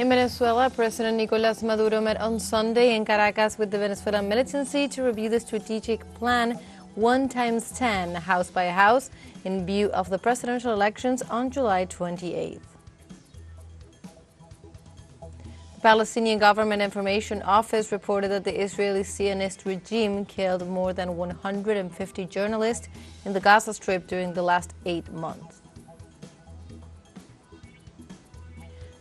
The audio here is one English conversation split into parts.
In Venezuela, President Nicolás Maduro met on Sunday in Caracas with the Venezuelan militancy to review the strategic plan 1x10, house by house, in view of the presidential elections on July 28th. The Palestinian Government Information Office reported that the Israeli Zionist regime killed more than 150 journalists in the Gaza Strip during the last 8 months.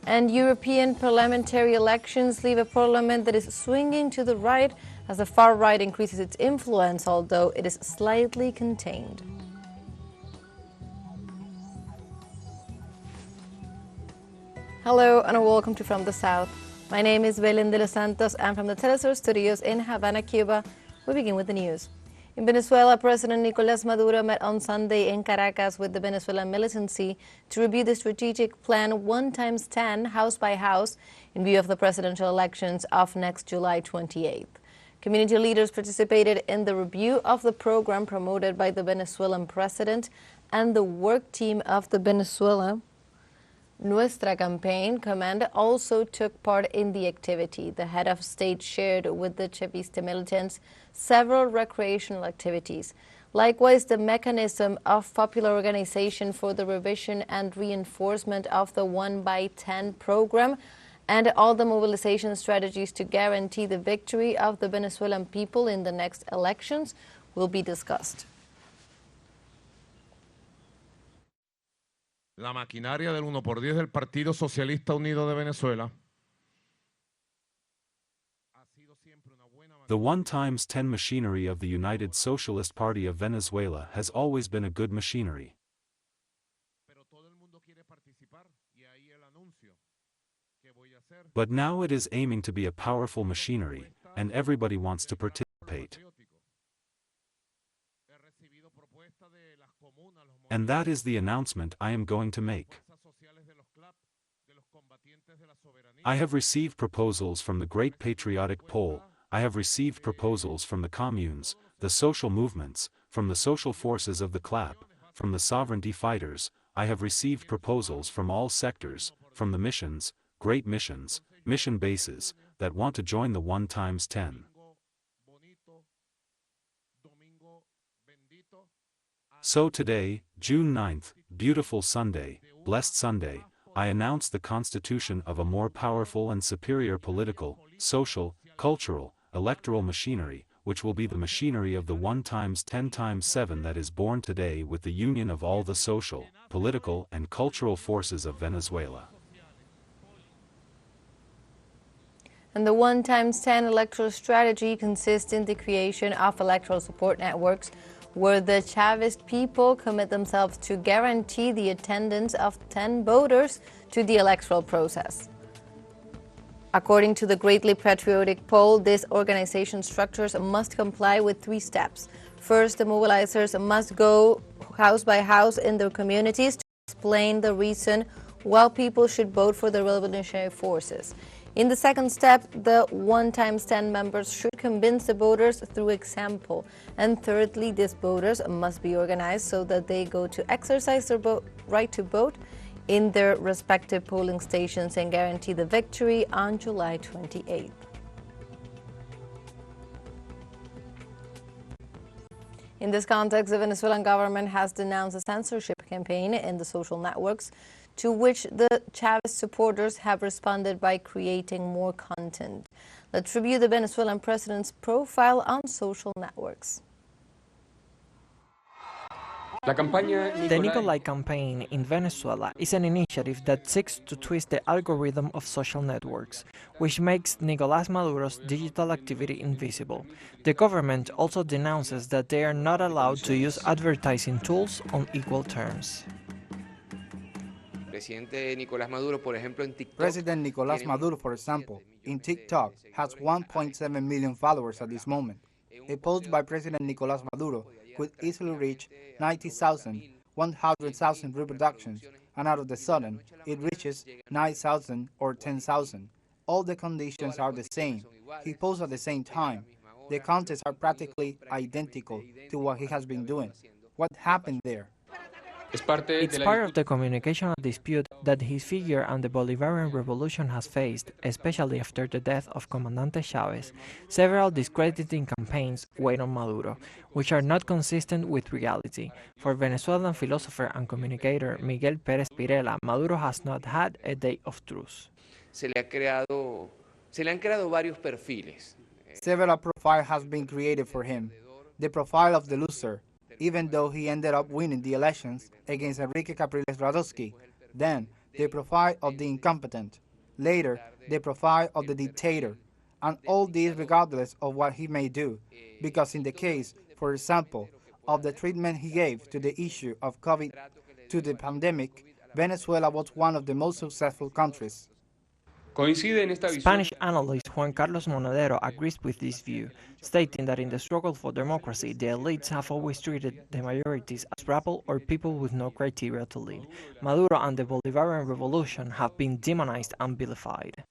And European parliamentary elections leave a parliament that is swinging to the right as the far right increases its influence, although it is slightly contained. Hello and welcome to From the South. My name is Belén de los Santos and from the teleSUR studios in Havana, Cuba, we begin with the news. In Venezuela, President Nicolás Maduro met on Sunday in Caracas with the Venezuelan militancy to review the strategic plan 1x10, house by house, in view of the presidential elections of next July 28th. Community leaders participated in the review of the program promoted by the Venezuelan president and the work team of the Venezuela Nuestra campaign command also took part in the activity. The head of state shared with the Chavista militants several recreational activities. Likewise, the mechanism of popular organization for the revision and reinforcement of the 1x10 program and all the mobilization strategies to guarantee the victory of the Venezuelan people in the next elections will be discussed. La maquinaria del 1x10 del Partido Socialista Unido de Venezuela. The 1x10 machinery of the United Socialist Party of Venezuela has always been a good machinery. But now it is aiming to be a powerful machinery, and everybody wants to participate. And that is the announcement I am going to make. I have received proposals from the Great Patriotic Pole, I have received proposals from the communes, the social movements, from the social forces of the CLAP, from the sovereignty fighters, I have received proposals from all sectors, from the missions, great missions, mission bases, that want to join the 1x10. So today, June 9th, beautiful Sunday, blessed Sunday, I announce the constitution of a more powerful and superior political, social, cultural, electoral machinery, which will be the machinery of the 1x10x7 that is born today with the union of all the social, political and cultural forces of Venezuela. And the 1x10 electoral strategy consists in the creation of electoral support networks where the Chavist people commit themselves to guarantee the attendance of 10 voters to the electoral process. According to the Greatly Patriotic Poll, these organization structures must comply with 3 steps. First, the mobilizers must go house by house in their communities to explain the reason why people should vote for the revolutionary forces. In the second step, the 1x10 members should convince the voters through example. And thirdly, these voters must be organized so that they go to exercise their right to vote in their respective polling stations and guarantee the victory on July 28th. In this context, the Venezuelan government has denounced a censorship campaign in the social networks, to which the Chavez supporters have responded by creating more content. Let's review the Venezuelan president's profile on social networks. The Nicolai campaign in Venezuela is an initiative that seeks to twist the algorithm of social networks, which makes Nicolás Maduro's digital activity invisible. The government also denounces that they are not allowed to use advertising tools on equal terms. President Nicolás Maduro, for example, in TikTok has 1.7 million followers at this moment. A post by President Nicolás Maduro could easily reach 90,000, 100,000 reproductions, and out of the sudden, it reaches 9,000 or 10,000. All the conditions are the same. He posts at the same time. The contents are practically identical to what he has been doing. What happened there? It's part of the communicational dispute that his figure and the Bolivarian Revolution has faced, especially after the death of Comandante Chavez. Several discrediting campaigns weigh on Maduro, which are not consistent with reality. For Venezuelan philosopher and communicator Miguel Pérez Pirela, Maduro has not had a day of truth. Se le han creado varios perfiles. Several profiles have been created for him. The profile of the loser, even though he ended up winning the elections against Enrique Capriles Radosky. Then, the profile of the incompetent. Later, the profile of the dictator. And all this regardless of what he may do. Because in the case, for example, of the treatment he gave to the issue of COVID, to the pandemic, Venezuela was one of the most successful countries. Spanish analyst Juan Carlos Monedero agrees with this view, stating that in the struggle for democracy, the elites have always treated the majorities as rabble or people with no criteria to lead. Maduro and the Bolivarian Revolution have been demonized and vilified.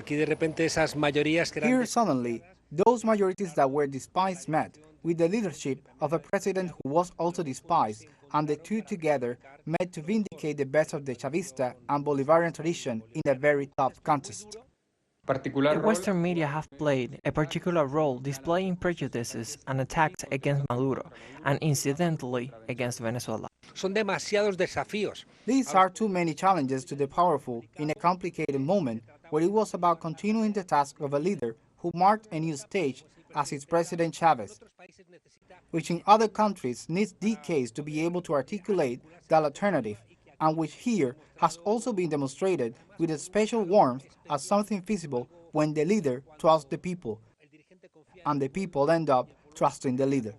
Here suddenly, those majorities that were despised met with the leadership of a president who was also despised, and the two together met to vindicate the best of the Chavista and Bolivarian tradition in a very tough contest. The Western media have played a particular role displaying prejudices and attacks against Maduro, and incidentally against Venezuela. These are too many challenges to the powerful in a complicated moment where it was about continuing the task of a leader who marked a new stage as its President Chavez, which in other countries needs decades to be able to articulate that alternative, and which here has also been demonstrated with a special warmth as something feasible when the leader trusts the people, and the people end up trusting the leader.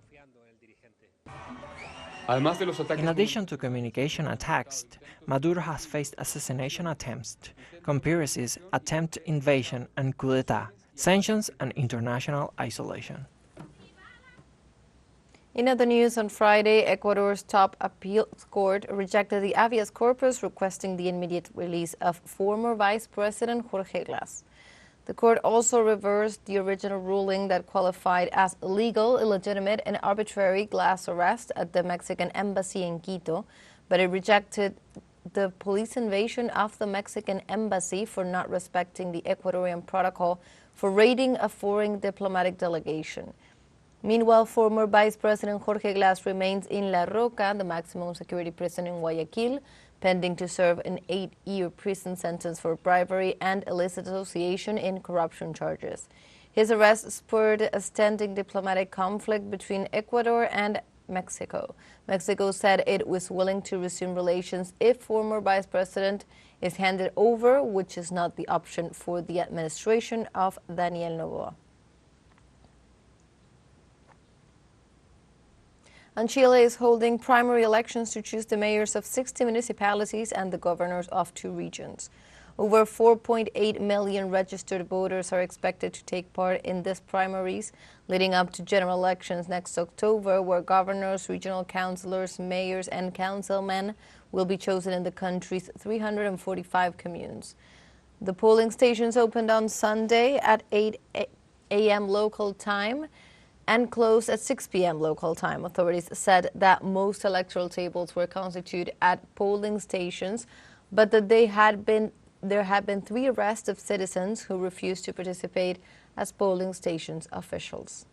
In addition to communication attacks, Maduro has faced assassination attempts, conspiracies, attempted invasion and coup d'etat, sanctions and international isolation. In other news, on Friday, Ecuador's top appeals court rejected the habeas corpus requesting the immediate release of former Vice President Jorge Glass. The court also reversed the original ruling that qualified as illegal, illegitimate, and arbitrary Glass arrest at the Mexican embassy in Quito, but it rejected the police invasion of the Mexican embassy for not respecting the Ecuadorian protocol for raiding a foreign diplomatic delegation. Meanwhile, former Vice President Jorge Glass remains in La Roca, the maximum security prison in Guayaquil, pending to serve an 8-year prison sentence for bribery and illicit association in corruption charges. His arrest spurred a standing diplomatic conflict between Ecuador and Mexico. Mexico said it was willing to resume relations if former Vice President is handed over, which is not the option for the administration of Daniel Noboa. And Chile is holding primary elections to choose the mayors of 60 municipalities and the governors of 2 regions. Over 4.8 million registered voters are expected to take part in these primaries, leading up to general elections next October, where governors, regional councilors, mayors, and councilmen will be chosen in the country's 345 communes. The polling stations opened on Sunday at 8 a.m. local time and closed at 6 p.m. local time. Authorities said that most electoral tables were constituted at polling stations, but that there had been 3 arrests of citizens who refused to participate as polling stations officials.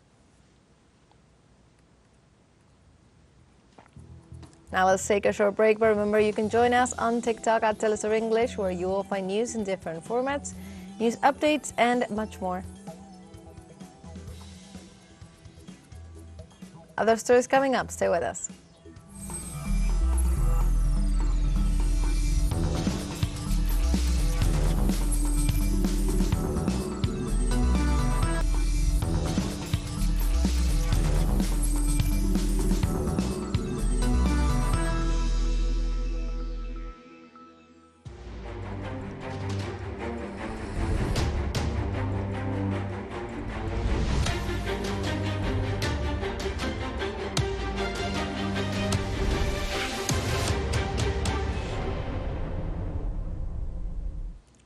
Now let's take a short break, but remember you can join us on TikTok at teleSUR English, where you will find news in different formats, news updates, and much more. Other stories coming up. Stay with us.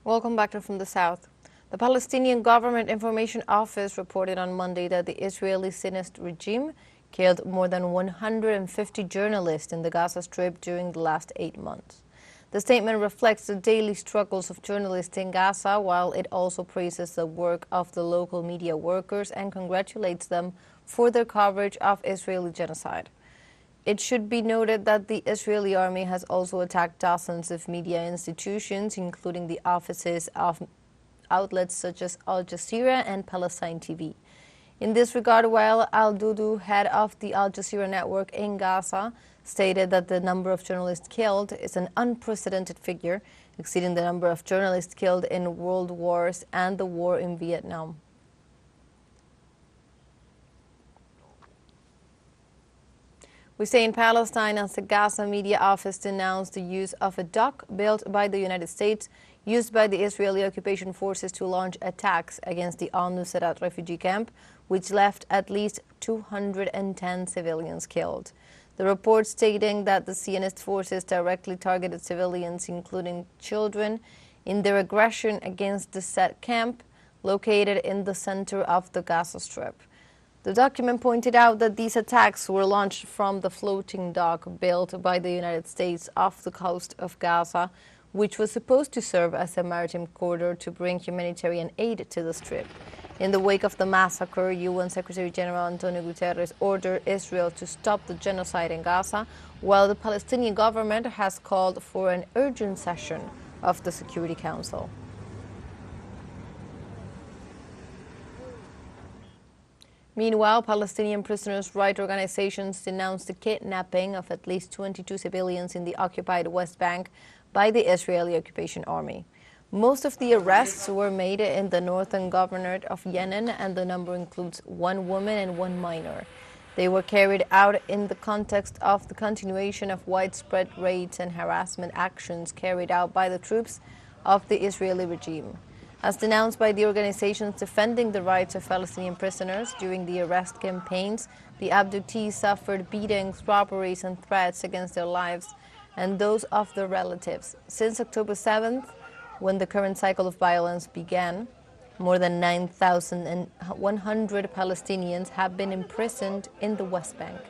Welcome back to From the South. The Palestinian Government Information Office reported on Monday that the Israeli Zionist regime killed more than 150 journalists in the Gaza Strip during the last 8 months. The statement reflects the daily struggles of journalists in Gaza, while it also praises the work of the local media workers and congratulates them for their coverage of Israeli genocide. It should be noted that the Israeli army has also attacked dozens of media institutions, including the offices of outlets such as Al Jazeera and Palestine TV. In this regard, Wael al-Dudu, head of the Al Jazeera network in Gaza, stated that the number of journalists killed is an unprecedented figure, exceeding the number of journalists killed in world wars and the war in Vietnam. We stay in Palestine as the Gaza Media Office denounced the use of a dock built by the United States, used by the Israeli occupation forces to launch attacks against the al-Nusrat refugee camp, which left at least 210 civilians killed. The report stating that the Zionist forces directly targeted civilians, including children, in their aggression against the set camp located in the center of the Gaza Strip. The document pointed out that these attacks were launched from the floating dock built by the United States off the coast of Gaza, which was supposed to serve as a maritime corridor to bring humanitarian aid to the Strip. In the wake of the massacre, UN Secretary General Antonio Guterres ordered Israel to stop the genocide in Gaza, while the Palestinian government has called for an urgent session of the Security Council. Meanwhile, Palestinian prisoners' rights organizations denounced the kidnapping of at least 22 civilians in the occupied West Bank by the Israeli occupation army. Most of the arrests were made in the northern governorate of Yemen, and the number includes 1 woman and 1 minor. They were carried out in the context of the continuation of widespread raids and harassment actions carried out by the troops of the Israeli regime. As denounced by the organizations defending the rights of Palestinian prisoners during the arrest campaigns, the abductees suffered beatings, robberies, and threats against their lives and those of their relatives. Since October 7th, when the current cycle of violence began, more than 9,100 Palestinians have been imprisoned in the West Bank.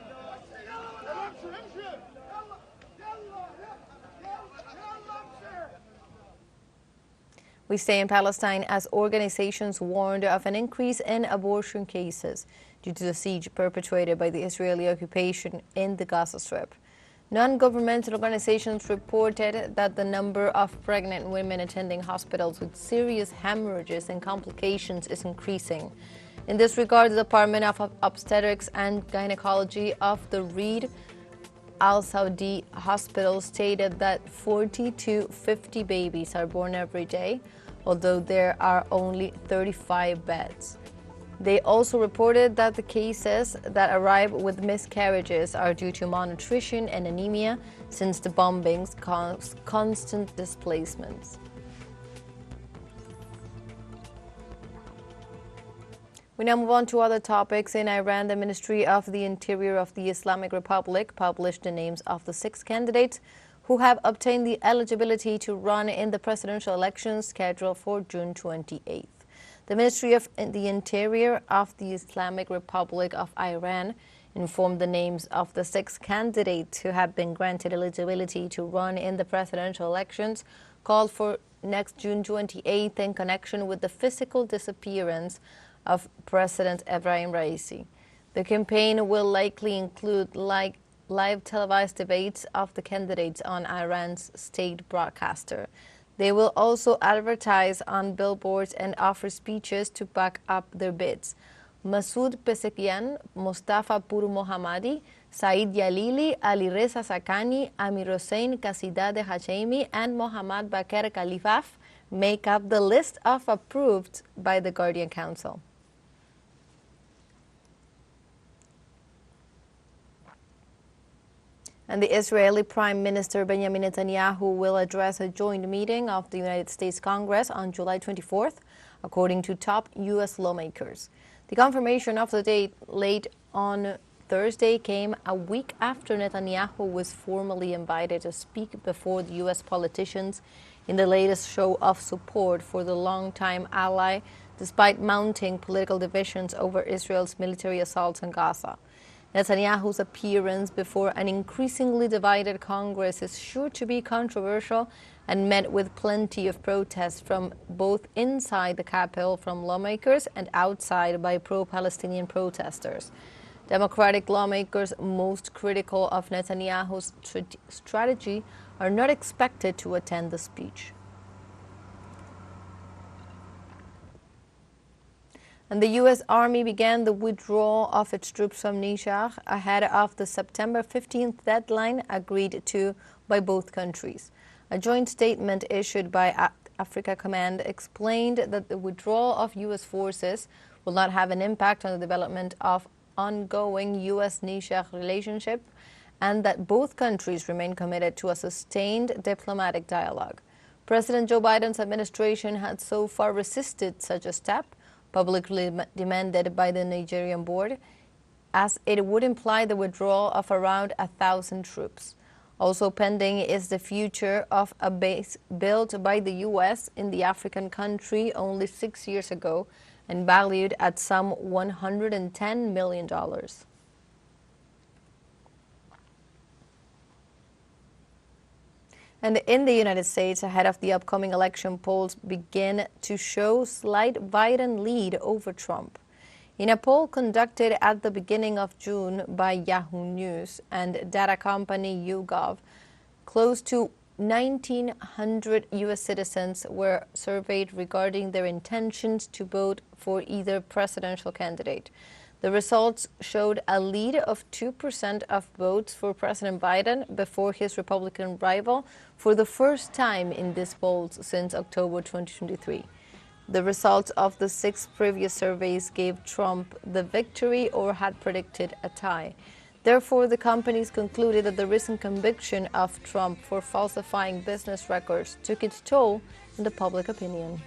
We stay in Palestine as organizations warned of an increase in abortion cases due to the siege perpetrated by the Israeli occupation in the Gaza Strip. Non-governmental organizations reported that the number of pregnant women attending hospitals with serious hemorrhages and complications is increasing. In this regard, the Department of Obstetrics and Gynecology of the Reed Al Saudi Hospital stated that 40 to 50 babies are born every day, although there are only 35 beds. They also reported that the cases that arrive with miscarriages are due to malnutrition and anemia, since the bombings cause constant displacements. We now move on to other topics. In Iran, the Ministry of the Interior of the Islamic Republic published the names of the 6 candidates who have obtained the eligibility to run in the presidential elections scheduled for June 28th. The Ministry of the Interior of the Islamic Republic of Iran informed the names of the 6 candidates who have been granted eligibility to run in the presidential elections called for next June 28th in connection with the physical disappearance of President Ebrahim Raisi. The campaign will likely include live televised debates of the candidates on Iran's state broadcaster. They will also advertise on billboards and offer speeches to back up their bids. Masoud Pezeshkian, Mustafa Pur Mohammadi, Said Yalili, Ali Reza Sakani, Amir Hossein Qasidad Hashemi, and Mohammad Bakr Khalifaf make up the list of approved by the Guardian Council. And the Israeli Prime Minister Benjamin Netanyahu will address a joint meeting of the United States Congress on July 24th, according to top U.S. lawmakers. The confirmation of the date late on Thursday came a week after Netanyahu was formally invited to speak before the U.S. politicians in the latest show of support for the longtime ally, despite mounting political divisions over Israel's military assaults on Gaza. Netanyahu's appearance before an increasingly divided Congress is sure to be controversial and met with plenty of protests from both inside the capital from lawmakers and outside by pro-Palestinian protesters. Democratic lawmakers most critical of Netanyahu's strategy are not expected to attend the speech. And the U.S. Army began the withdrawal of its troops from Niger ahead of the September 15th deadline agreed to by both countries. A joint statement issued by Africa Command explained that the withdrawal of U.S. forces will not have an impact on the development of ongoing U.S.-Niger relationship and that both countries remain committed to a sustained diplomatic dialogue. President Joe Biden's administration had so far resisted such a step, publicly demanded by the Nigerian board, as it would imply the withdrawal of around 1,000 troops. Also pending is the future of a base built by the U.S. in the African country only 6 years ago and valued at some $110 million. And in the United States, ahead of the upcoming election, polls begin to show slight Biden lead over Trump. In a poll conducted at the beginning of June by Yahoo News and data company YouGov, close to 1,900 U.S. citizens were surveyed regarding their intentions to vote for either presidential candidate. The results showed a lead of 2% of votes for President Biden before his Republican rival for the first time in these polls since October 2023. The results of the 6 previous surveys gave Trump the victory or had predicted a tie. Therefore, the companies concluded that the recent conviction of Trump for falsifying business records took its toll in the public opinion.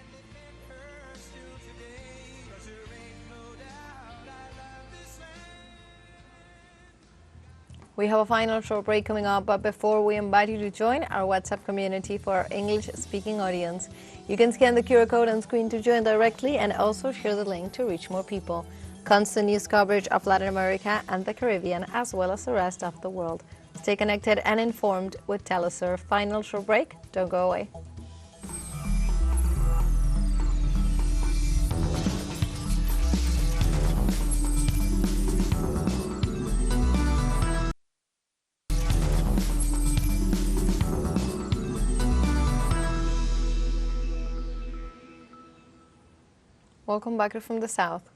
We have a final short break coming up, but before we invite you to join our WhatsApp community for our English-speaking audience, you can scan the QR code on screen to join directly and also share the link to reach more people. Constant news coverage of Latin America and the Caribbean, as well as the rest of the world. Stay connected and informed with teleSUR. Final short break. Don't go away. Welcome back from the South.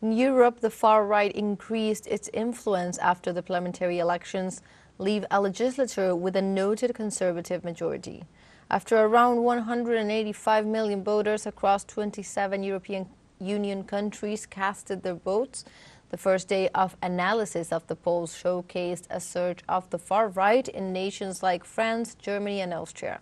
In Europe, the far right increased its influence after the parliamentary elections leave a legislature with a noted conservative majority. After around 185 million voters across 27 European Union countries casted their votes, the first day of analysis of the polls showcased a surge of the far right in nations like France, Germany, and Austria.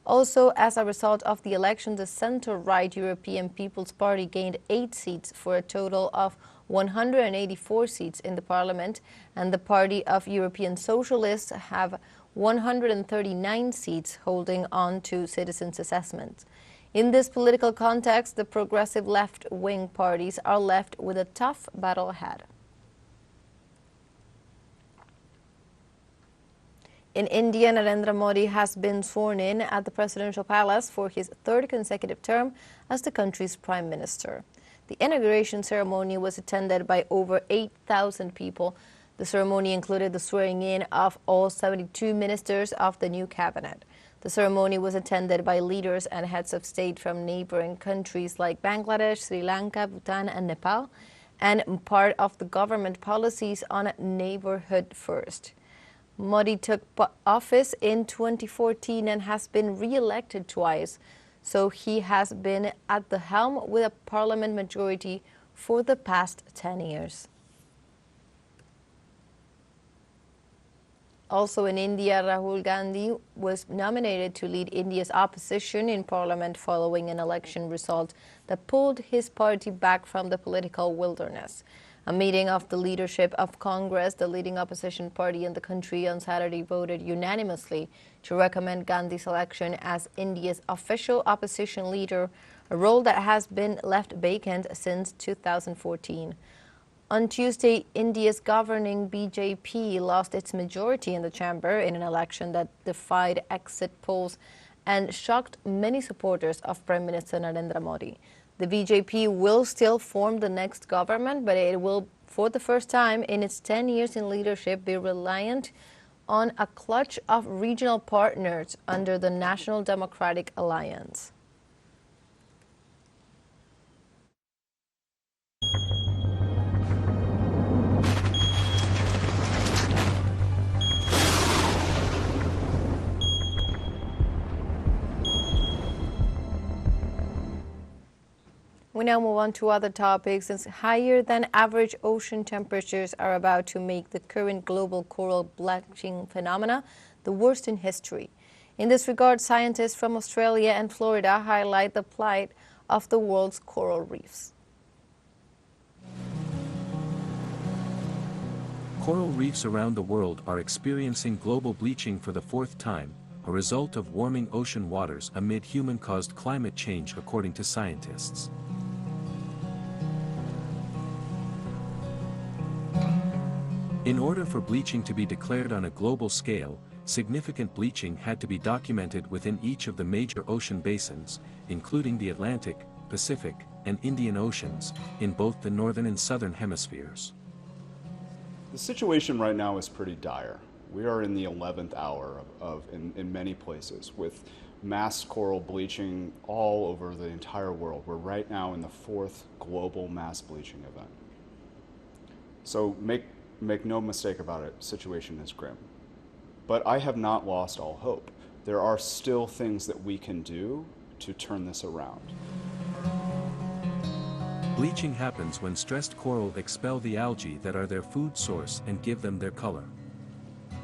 Also, as a result of the election, the center-right European People's Party gained 8 seats for a total of 184 seats in the parliament, and the Party of European Socialists have 139 seats, holding on to citizens' assessments. In this political context, the progressive left-wing parties are left with a tough battle ahead. In India, Narendra Modi has been sworn in at the presidential palace for his 3rd consecutive term as the country's prime minister. The inauguration ceremony was attended by over 8,000 people. The ceremony included the swearing in of all 72 ministers of the new cabinet. The ceremony was attended by leaders and heads of state from neighboring countries like Bangladesh, Sri Lanka, Bhutan, and Nepal, and part of the government policies on neighborhood first. Modi took office in 2014 and has been re-elected twice, so he has been at the helm with a parliament majority for the past 10 years. Also in India, Rahul Gandhi was nominated to lead India's opposition in parliament following an election result that pulled his party back from the political wilderness. A meeting of the leadership of Congress, the leading opposition party in the country, on Saturday voted unanimously to recommend Gandhi's election as India's official opposition leader, a role that has been left vacant since 2014. On Tuesday, India's governing BJP lost its majority in the chamber in an election that defied exit polls and shocked many supporters of Prime Minister Narendra Modi. The BJP will still form the next government, but it will, for the first time in its 10 years in leadership, be reliant on a clutch of regional partners under the National Democratic Alliance. We now move on to other topics, since higher than average ocean temperatures are about to make the current global coral bleaching phenomena the worst in history. In this regard, scientists from Australia and Florida highlight the plight of the world's coral reefs. Coral reefs around the world are experiencing global bleaching for the fourth time, a result of warming ocean waters amid human-caused climate change, according to scientists. In order for bleaching to be declared on a global scale, significant bleaching had to be documented within each of the major ocean basins, including the Atlantic, Pacific, and Indian Oceans, in both the northern and southern hemispheres. The situation right now is pretty dire. We are in the 11th hour in many places, with mass coral bleaching all over the entire world. We're right now in the 4th global mass bleaching event. So make no mistake about it, situation is grim. But I have not lost all hope. There are still things that we can do to turn this around. Bleaching happens when stressed coral expel the algae that are their food source and give them their color.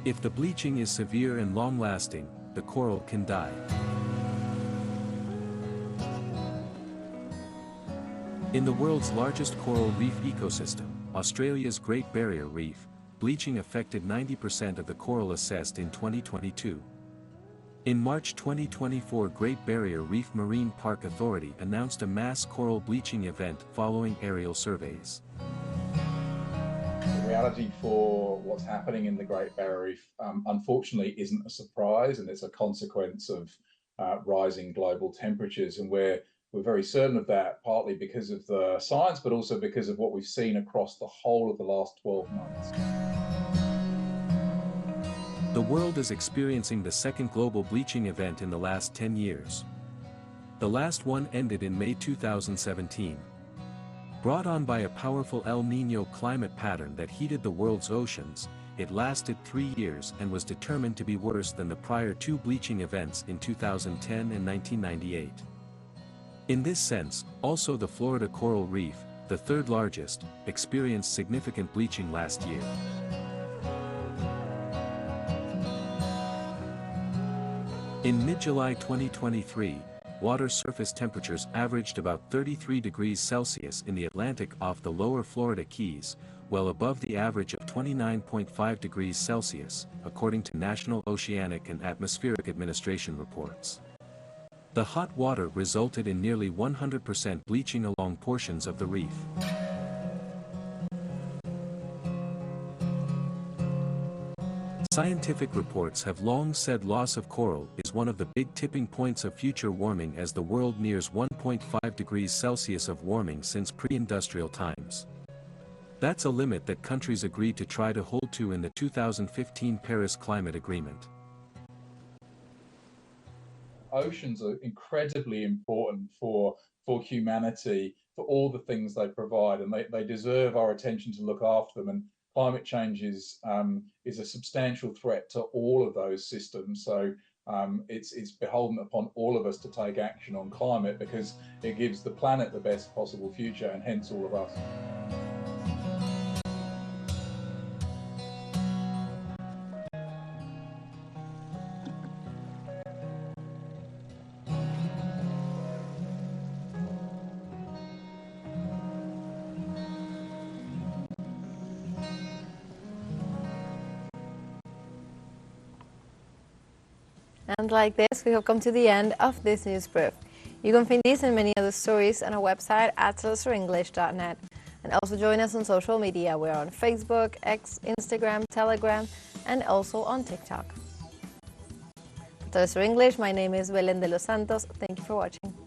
If the bleaching is severe and long-lasting, the coral can die. In the world's largest coral reef ecosystem, Australia's Great Barrier Reef, bleaching affected 90% of the coral assessed in 2022. In March 2024, Great Barrier Reef Marine Park Authority announced a mass coral bleaching event following aerial surveys. The reality for what's happening in the Great Barrier Reef, unfortunately, isn't a surprise, and it's a consequence of rising global temperatures, and we're very certain of that, partly because of the science, but also because of what we've seen across the whole of the last 12 months. The world is experiencing the second global bleaching event in the last 10 years. The last one ended in May 2017. Brought on by a powerful El Niño climate pattern that heated the world's oceans, it lasted 3 years and was determined to be worse than the prior two bleaching events in 2010 and 1998. In this sense, also the Florida coral reef, the third largest, experienced significant bleaching last year. In mid-July 2023, water surface temperatures averaged about 33 degrees Celsius in the Atlantic off the lower Florida Keys, well above the average of 29.5 degrees Celsius, according to National Oceanic and Atmospheric Administration reports. The hot water resulted in nearly 100% bleaching along portions of the reef. Scientific reports have long said loss of coral is one of the big tipping points of future warming as the world nears 1.5 degrees Celsius of warming since pre-industrial times. That's a limit that countries agreed to try to hold to in the 2015 Paris Climate Agreement. Oceans are incredibly important for humanity, for all the things they provide, and they deserve our attention to look after them. And climate change is a substantial threat to all of those systems. So it's beholden upon all of us to take action on climate, because it gives the planet the best possible future, and hence all of us. And like this, we have come to the end of this news brief. You can find these and many other stories on our website at telesurenglish.net. And also join us on social media. We're on Facebook, X, Instagram, Telegram, and also on TikTok. For teleSUR English, my name is Belén de los Santos. Thank you for watching.